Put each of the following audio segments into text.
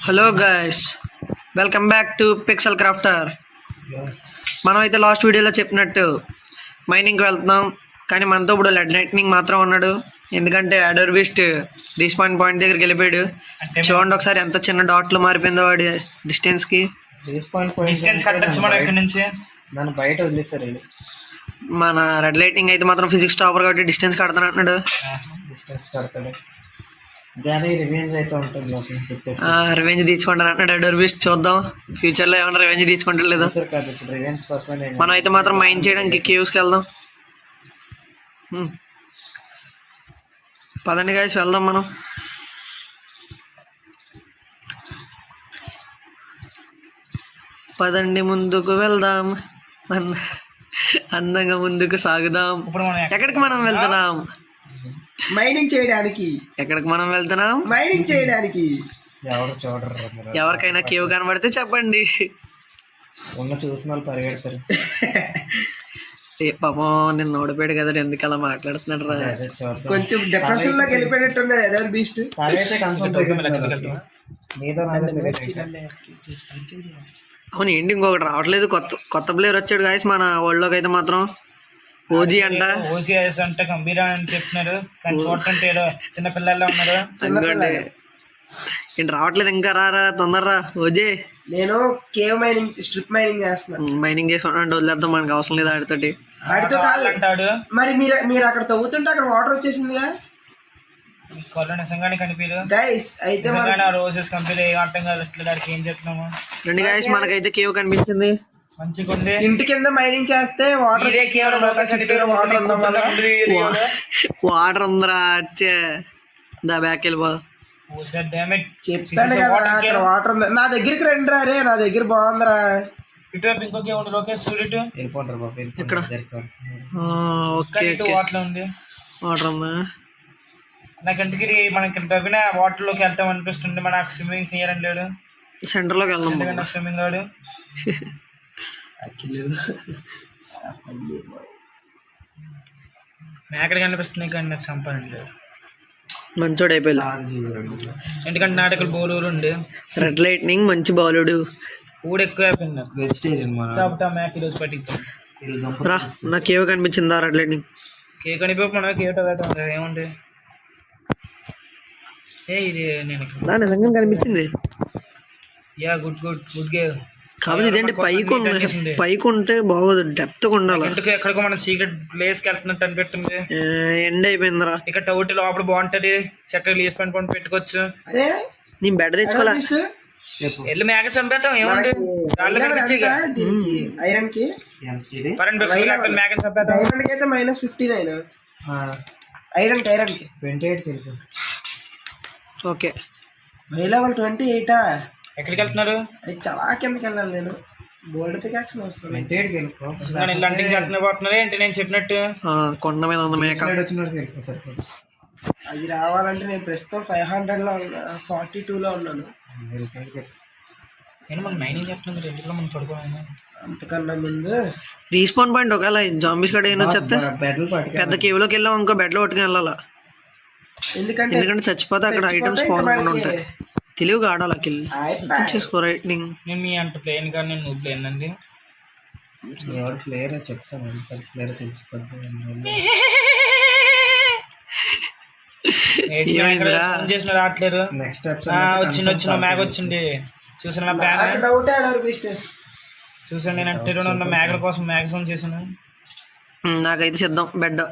Hello guys, welcome back to pixel crafter. Yes. మనం అయితే last వీడియోలో చెప్పినట్టు మైనింగ్కి వెళ్తున్నాం. కానీ మనతో ఇప్పుడు లెడ్ లైట్నింగ్ మాత్రం ఉన్నాడు. ఎందుకంటే అడర్ బీస్ట్ రీస్పాన్ పాయింట్ దగ్గరికి వెళ్ళిపోయాడు. చూడండి ఒకసారి ఎంత చిన్న డాట్లు మారిపోయిందో వాడి డిస్టెన్స్కి. రీస్పాన్ పాయింట్ డిస్టెన్స్ కట్టచ్చు మనం ఇక్కడ నుంచి. నన్ను బయట వదిలేస్తారు వీళ్ళు. మన రెడ్ లైట్నింగ్ అయితే మాత్రం ఫిజిక్స్ టాపర్ కాబట్టి డిస్టెన్స్ కడతాను అంటున్నాడు. డిస్టెన్స్ కడతాడు కానీ రివెంజ్ అయితే ఉంటుంది లోకి రివెంజ్ తీసుకుంటాను అంటున్నాడు అడర్ బీస్ట్. చూద్దాం ఫ్యూచర్లో ఏమన్నా రివెంజ్ తీసుకుంటారు లేదా. కాదు ఇప్పుడు రివెంజ్ కోసం మనం అయితే మాత్రం మైన్ చేయడానికి కేవ్స్కి వెళ్దాం. పదండి గైస్ వెళ్దాం మనం. పదండి ముందుకు వెళ్దాం, అందంగా ముందుకు సాగుదాం. ఇప్పుడు మనం ఎక్కడికి మనం వెళ్తున్నాం? మైనింగ్ చేయడానికి. ఎక్కడికి మనం వెళ్తున్నాం? మైనింగ్ చేయడానికి. ఎవరు చూడరు, ఎవరికైనా కేవ్ కనబడితే చెప్పండి. ఉన్న చూసిన వాళ్ళు పరిగెడతారు. పాపం నిన్న ఓడిపోయాడు కదా, ఎందుకు అలా మాట్లాడుతున్నాడు రా. కొంచెం డిప్రెషన్ లోకి వెళ్ళిపోయినట్టున్నాడు ఎదర్ బీస్ట్. తలైతే అవును ఏంటి, ఇంకొకటి రావట్లేదు. కొత్త కొత్త ప్లేయర్ వచ్చాడు గాయస్ మన వరల్డ్లోకి అయితే మాత్రం. ఓజీ అంట. ఓజీఎస్ అంటే గంభీర అని చెప్తున్నారు కానీ చూడటంటే ఏదో చిన్న పిల్లల్లో ఉన్నారు. ఏంటి రావట్లేదు ఇంకా? రా తొందరరా ఓజీ. నేను కేవ్ మైనింగ్ స్ట్రిప్ మైనింగ్ చేస్తున్నాను. మైనింగ్ చేసుకుంటా వదిలేద్దాం, మనకు అవసరం లేదు ఆడితోటి. ఆడితో కాదు అంటాడు. మరి మీరు అక్కడ తవ్వుతుంటే అక్కడ వాటర్ వచ్చేసిందిగా. కళ్ళు నిజంగానే కనిపించదు గైస్. అయితే నిజంగానే రోజెస్ కంపెనీ ఏం అర్థం కాదు. అట్లా దానికి ఏం చెప్తున్నాము. రెండు గాయస్ మనకైతే కేవ్ కనిపించింది. మంచిగా ఉంది. ఇంటి కింద మైనింగ్ చేస్తే వాటర్ వాటర్ ఉందిరా. వచ్చే దా బ్యాక్ వెళ్ళిపో. చెప్పాను కదా అక్కడ వాటర్ ఉంది. నా దగ్గరికి రండి రా రే, నా దగ్గర బాగుందిరా. ఇక్కడ వాటర్ ఉంది. వాటర్ ఉందా? నాకు ఇంటికి మనం ఇక్కడ తవ్విన వాటర్ లోకి వెళ్తాం అనిపిస్తుంది. మనకు స్విమ్మింగ్ చేయాలని లేడు. సెంటర్ లోకి వెళ్దాం. స్విమ్మింగ్ ఆడు మేకడ కనిపిస్తుంది కానీ నాకు సంపాదన లేదు. మంచోడు అయిపోయింది. ఎందుకంటే నాటకాలు బౌలర్ ఉండే రెడ్ లైట్నింగ్ మంచి బౌలుడు. ఊడు ఎక్కువ అయిపోయింది కాబట్టి మేక ఈరోజు పట్టింది. రా నా కేవ్ కనిపించిందా రెడ్ లైట్నింగ్? కేక్ అనిపో మనం కేట ఏముంది. ఏ ఇది నేను నిజంగా కనిపించింది. యా గుడ్ గుడ్ గుడ్ గే. కాబట్టి ఇదేంటి పైకి ఉంటే బాగోదు, డెప్త్ ఉండాలి. ఎక్కడికో మనం సీక్రెట్ ప్లేస్ కి వెళ్తున్నట్టు అనిపెట్టింది. ఎండ్ అయిపోయిందిరా. ఇక్కడ టౌట్ లోపల బాగుంటది. సెక్టర్ లీస్ పని పెట్టుకోవచ్చు. నీ బెడ్ తెచ్చుకోలే. వెళ్ళి మేక చంపేస్తాం ఏముంది. ఐరన్ కి మేక చంపేద్దాం. -59 ఐరన్ కి 28 ఓకే. High level 28. ఎక్కడికి వెళ్తున్నారు? అది చాలా కిందకి వెళ్ళాలి. నేను గోల్డ్ పికాక్స్ పోతున్నారు ఏంటి నేను చెప్పినట్టు. కొండ మీద ఉంది మేక. అది రావాలంటే నేను ప్రస్తుతం 500 లో ఉన్నా, 42 లో ఉన్నాను. నేను మనం మైనింగ్ చెప్తున్నాం కదా, ఎందుకు మనం పడుకోవాలి. అంతకన్నా ముందు రీస్పాన్ పాయింట్ ఒకవేళ జాంబీస్ కడ ఏమో చెప్తే పెద్ద కేవ్లోకి వెళ్ళాం ఇంకో బెడ్లో పట్టుకుని వెళ్ళాలా. ఎందుకంటే చచ్చిపోతే అక్కడ ఐటమ్స్ స్పాన్ ఉంటాయి. తెలివిగా ఆడాలకి చేసుకో రైట్నింగ్. నేను మీ అంట ప్లేన్ కానీ నేను నువ్వు ప్లేన్ అండి. ఎవరు ప్లేయర్ చెప్తాను, ప్లేయర్ తెలిసిపోద్ది. చేసిన రావట్లేదు. వచ్చిన మ్యాగ్ వచ్చింది చూసిన చూసాను. నేను అంటే ఉన్న మ్యాగల కోసం మ్యాగజైన్ చేశాను. నాకైతే సిద్ధం బెడ్.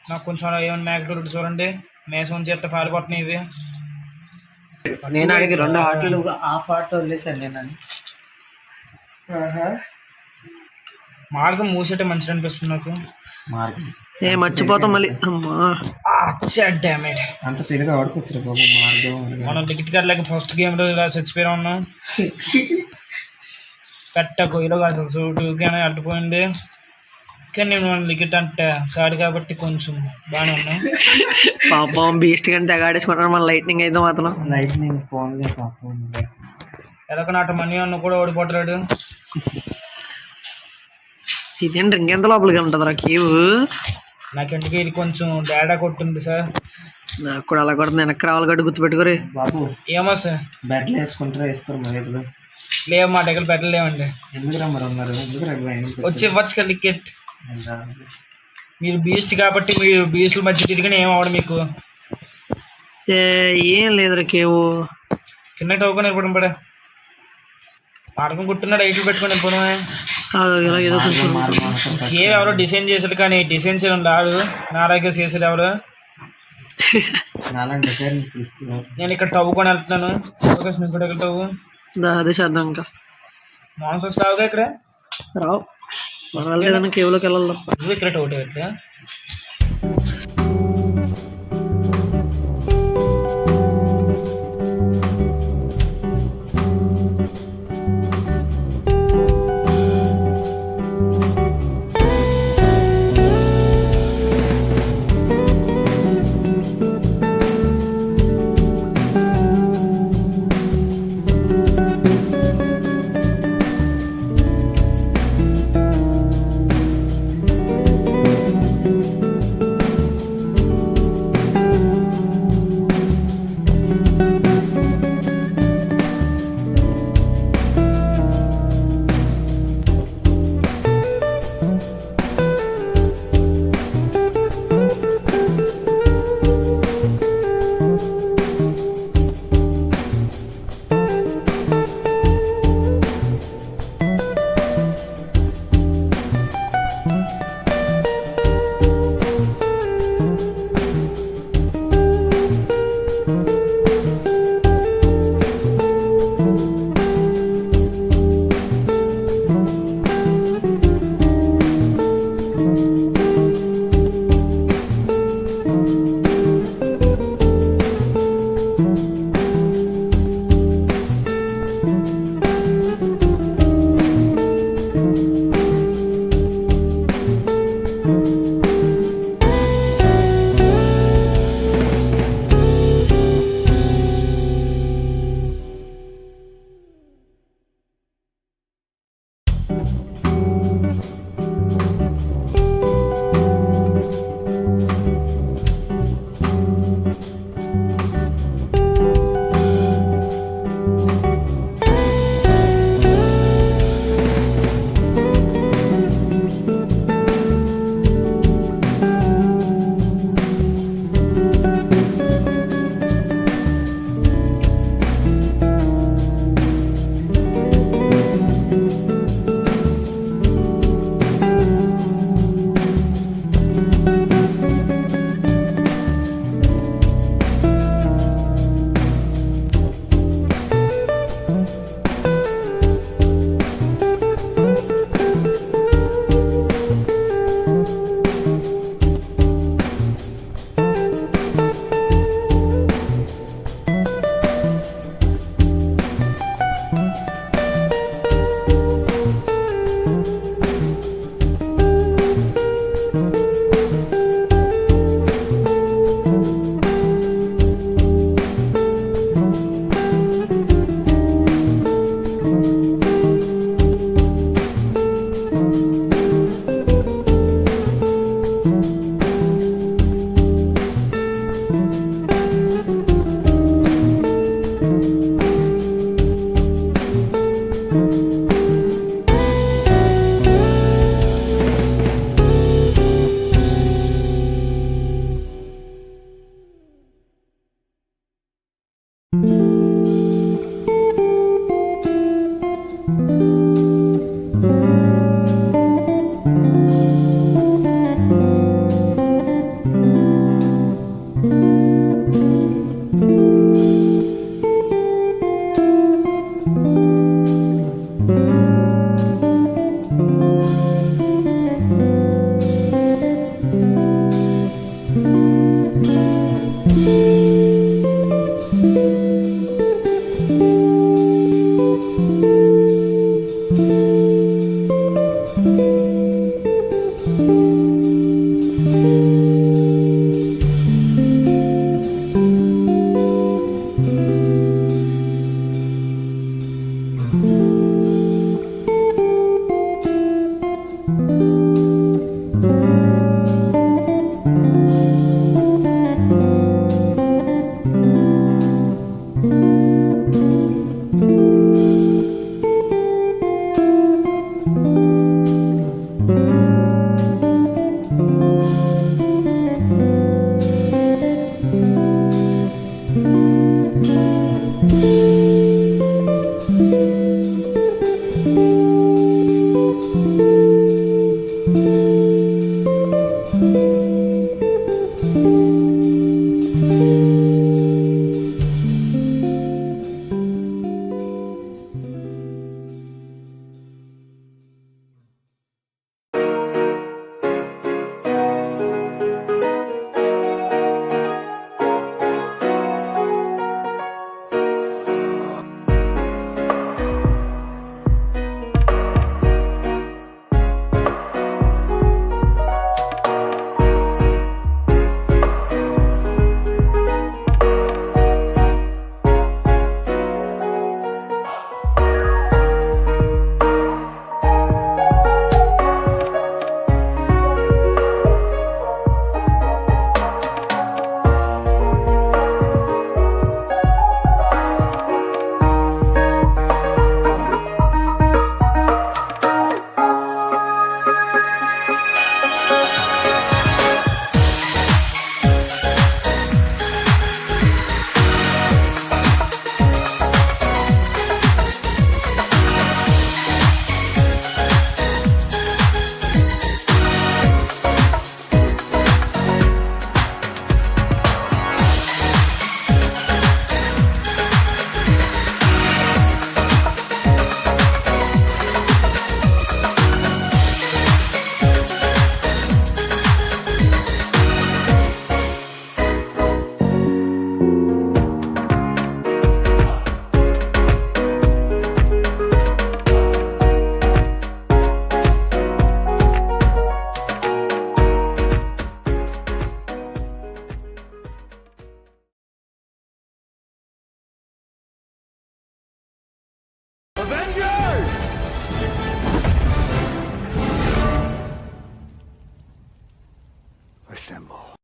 నాకు కొంచెం ఏమైనా మ్యాగ్ రూట్ చూడండి. మేసం చేస్తే పారిపోతున్నాయి ఇవి. నేను అడిగి 2 ఆటలు హాఫ్ ఆటతో వదిలేసాను నేను. మార్గం మూసేటే మంచిది అనిపిస్తుంది నాకు. మార్గం మర్చిపోతాం మళ్ళీ. అమ్మా అంత తెలుగు ఆడుకోవచ్చు మార్గం. మనం టికెట్ కట్టలేక ఫస్ట్ గేమ్ లో ఇలా చచ్చిపోయినా ఉన్నాం. కట్ట గొయ్యలో కాదు సూటుగానే అడ్డుపోయింది. కానీ నేను టికెట్ అంటే కాదు కాబట్టి కొంచెం బాగానే ఉన్నాం. పాపం బీస్ట్ కంటే తెగాడేసుకుంటాను మన లైట్నింగ్ అయితే మాత్రం. లైట్నింగ్ ఫోన్ ఎలాగో నాట మనీ అన్న కూడా ఓడిపోతాడు. ఇదేంటి ఇంకెంత లోపలికి ఉంటుందిరా కేవ్? నాకెందుకు ఇది కొంచెం డేటా కొట్టుంది సార్. నాకు కూడా అలా కూడా వెనక్కి రావాలి గడ్డు గుర్తుపెట్టుకోరి. బాబు ఏమో సార్, బెడ్లు వేసుకుంటారా వేసుకోరు మరి ఎదుగు. లేవు మా దగ్గర పెట్టలేమండి. ఎందుకురా మరి ఉన్నారు ఎందుకు వచ్చి ఇవ్వచ్చు కదా టికెట్. మీరు బీస్ట్ కాబట్టి మీరు బీస్ట్ల మధ్య తిరిగిన ఏం అవ్వడం మీకు. ఏం లేదురా కేవు. చిన్న టోకన్ ఇవ్వడం పడే పాడకం కుట్టున్నాడు ఐట్లు పెట్టుకుని వెళ్ళిపోవడం. ఇలా ఏదో కొంచెం కేవ్ ఎవరో డిజైన్ చేశాడు కానీ డిజైన్ చేయడం రాదు. నా దగ్గర చేశాడు ఎవరు. నేను ఇక్కడ టవ్వుకొని వెళ్తున్నాను. ఇక్కడ టవ్వు అదే చేద్దాం. ఇంకా మాన్సూన్స్ రావుగా ఇక్కడ రావు. మనం ఏదైనా కేవ్లోకి వెళ్ళాలి తప్ప. నువ్వు ఇక్కడ టవ్వు ఇట్లా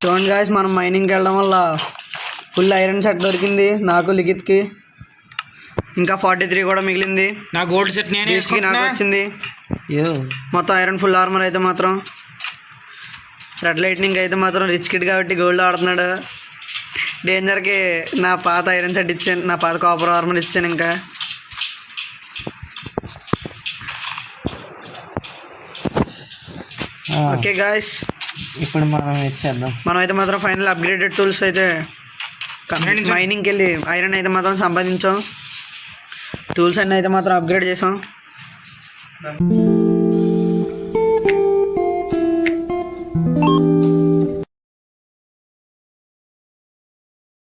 చూడండి గాయస్, మనం మైనింగ్కి వెళ్ళడం వల్ల ఫుల్ ఐరన్ సెట్ దొరికింది నాకు, లిఖిత్కి. ఇంకా 43 కూడా మిగిలింది. నా గోల్డ్ సెట్ నేను కి నాకు వచ్చింది. యో మొత్తం ఐరన్ ఫుల్ ఆర్మర్ అయితే మాత్రం. రెడ్ లైట్నింగ్ అయితే మాత్రం రిచ్ కిడ్ కాబట్టి గోల్డ్ ఆడుతున్నాడు. డేంజర్కి నా పాత ఐరన్ సెట్ ఇచ్చాను, నా పాత కాపర్ ఆర్మర్ ఇచ్చాను. ఇంకా ఓకే గాయస్, ఇప్పుడు మనం ఇచ్చేద్దాం. మనం అయితే మాత్రం ఫైనల్ అప్గ్రేడెడ్ టూల్స్ అయితే మైనింగ్కి వెళ్ళి ఐరన్ అయితే మాత్రం సంపాదించాం. టూల్స్ అన్నీ అయితే మాత్రం అప్గ్రేడ్ చేసాం.